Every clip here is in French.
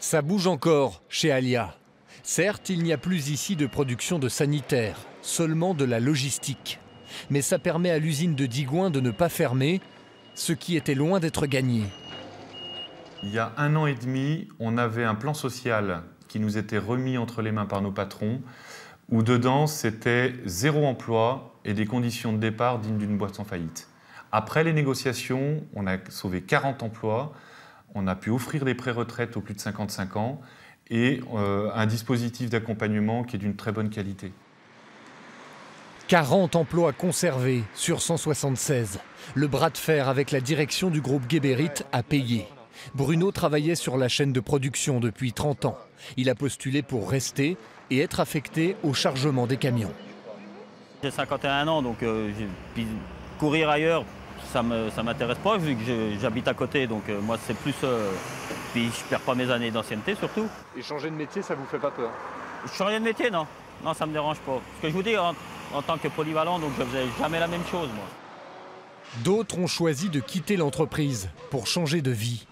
Ça bouge encore chez Alia. Certes, il n'y a plus ici de production de sanitaire, seulement de la logistique. Mais ça permet à l'usine de Digoin de ne pas fermer, ce qui était loin d'être gagné. Il y a 1 an et demi, on avait un plan social qui nous était remis entre les mains par nos patrons, où dedans c'était 0 emploi et des conditions de départ dignes d'une boîte en faillite. Après les négociations, on a sauvé 40 emplois, on a pu offrir des pré-retraites aux plus de 55 ans et un dispositif d'accompagnement qui est d'une très bonne qualité. 40 emplois conservés sur 176. Le bras de fer avec la direction du groupe Geberit a payé. Bruno travaillait sur la chaîne de production depuis 30 ans. Il a postulé pour rester et être affecté au chargement des camions. J'ai 51 ans, donc courir ailleurs, ça m'intéresse pas, vu que j'habite à côté. Donc moi, c'est plus... puis je perds pas mes années d'ancienneté, surtout. Et changer de métier, ça vous fait pas peur? Changer de métier, non. Non, ça me dérange pas. Ce que je vous dis, en tant que polyvalent, donc je faisais jamais la même chose, moi. D'autres ont choisi de quitter l'entreprise pour changer de vie.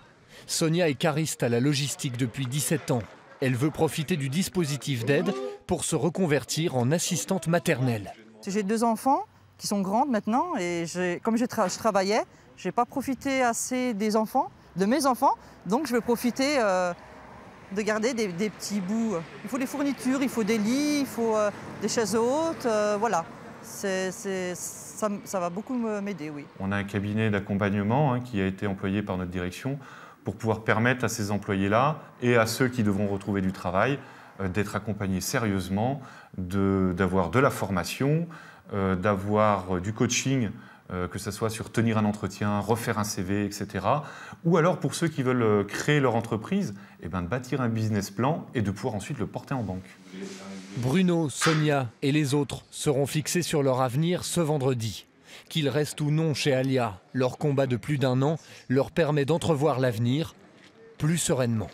Sonia est cariste à la logistique depuis 17 ans. Elle veut profiter du dispositif d'aide pour se reconvertir en assistante maternelle. J'ai 2 enfants qui sont grandes maintenant et comme je travaillais, je n'ai pas profité assez de mes enfants, donc je vais profiter de garder des petits bouts. Il faut des fournitures, il faut des lits, il faut des chaises hautes, voilà. Ça va beaucoup m'aider, oui. On a un cabinet d'accompagnement qui a été employé par notre direction pour pouvoir permettre à ces employés-là et à ceux qui devront retrouver du travail d'être accompagnés sérieusement, d'avoir de la formation, d'avoir du coaching, que ce soit sur tenir un entretien, refaire un CV, etc. Ou alors pour ceux qui veulent créer leur entreprise, de bâtir un business plan et de pouvoir ensuite le porter en banque. Bruno, Sonia et les autres seront fixés sur leur avenir ce vendredi. Qu'ils restent ou non chez Alia, leur combat de plus d'1 an leur permet d'entrevoir l'avenir plus sereinement.